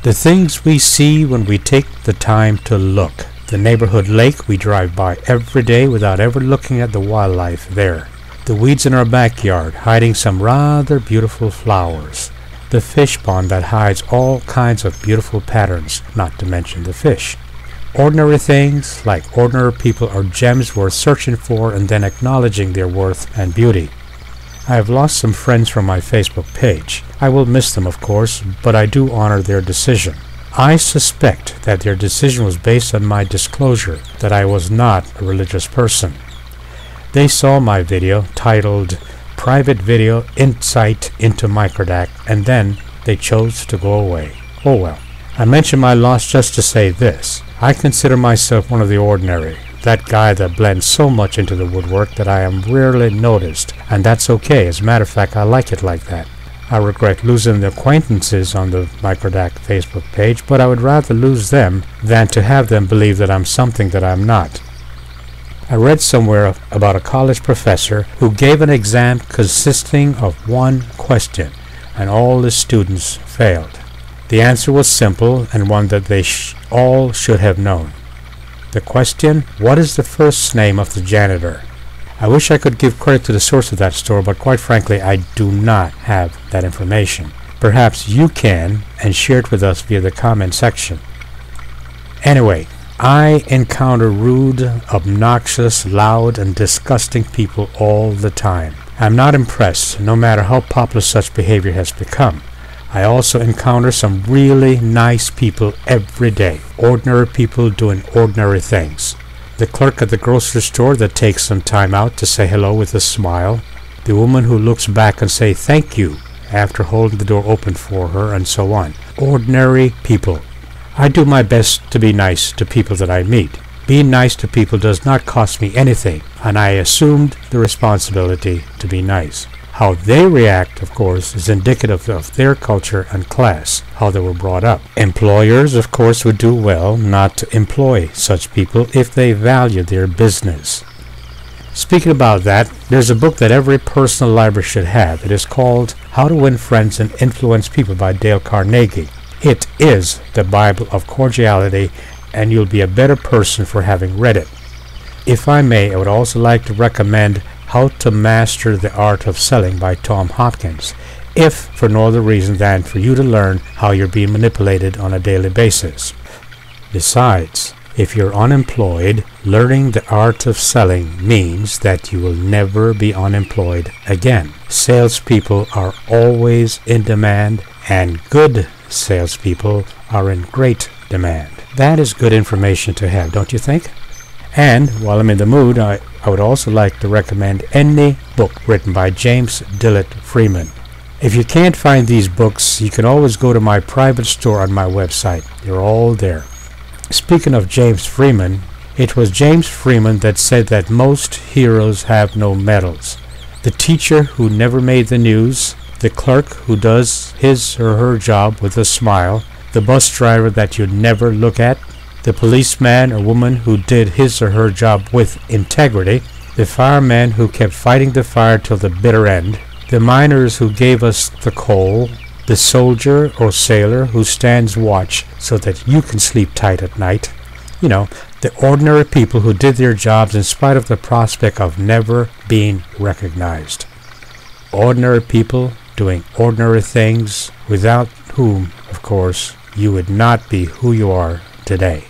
The things we see when we take the time to look. The neighborhood lake we drive by every day without ever looking at the wildlife there. The weeds in our backyard hiding some rather beautiful flowers. The fish pond that hides all kinds of beautiful patterns, not to mention the fish. Ordinary things like ordinary people are gems worth searching for and then acknowledging their worth and beauty. I have lost some friends from my Facebook page. I will miss them, of course, but I do honor their decision. I suspect that their decision was based on my disclosure that I was not a religious person. They saw my video titled Private Video Insight into Microdac, and then they chose to go away. Oh well. I mention my loss just to say this. I consider myself one of the ordinary. That guy that blends so much into the woodwork that I am rarely noticed, and that's okay. As a matter of fact, I like it like that. I regret losing the acquaintances on the Microdac Facebook page, but I would rather lose them than to have them believe that I'm something that I'm not. I read somewhere about a college professor who gave an exam consisting of one question, and all the students failed. The answer was simple and one that they all should have known. The question, what is the first name of the janitor? I wish I could give credit to the source of that story, but quite frankly, I do not have that information. Perhaps you can, and share it with us via the comment section. Anyway, I encounter rude, obnoxious, loud, and disgusting people all the time. I'm not impressed, no matter how popular such behavior has become. I also encounter some really nice people every day. Ordinary people doing ordinary things. The clerk at the grocery store that takes some time out to say hello with a smile. The woman who looks back and say thank you after holding the door open for her, and so on. Ordinary people. I do my best to be nice to people that I meet. Being nice to people does not cost me anything, and I assumed the responsibility to be nice. How they react, of course, is indicative of their culture and class, how they were brought up. Employers, of course, would do well not to employ such people if they value their business. Speaking about that, there's a book that every personal library should have. It is called How to Win Friends and Influence People by Dale Carnegie. It is the Bible of cordiality, and you'll be a better person for having read it. If I may, I would also like to recommend How to Master the Art of Selling by Tom Hopkins, if for no other reason than for you to learn how you're being manipulated on a daily basis. Besides, if you're unemployed, learning the art of selling means that you will never be unemployed again. Salespeople are always in demand, and good salespeople are in great demand. That is good information to have, don't you think? And while I'm in the mood, I would also like to recommend any book written by James Dillett Freeman. If you can't find these books, you can always go to my private store on my website. They're all there. Speaking of James Freeman, it was James Freeman that said that most heroes have no medals. The teacher who never made the news, the clerk who does his or her job with a smile, the bus driver that you never look at, the policeman or woman who did his or her job with integrity, the fireman who kept fighting the fire till the bitter end, the miners who gave us the coal, the soldier or sailor who stands watch so that you can sleep tight at night. You know, the ordinary people who did their jobs in spite of the prospect of never being recognized. Ordinary people doing ordinary things, without whom, of course, you would not be who you are today.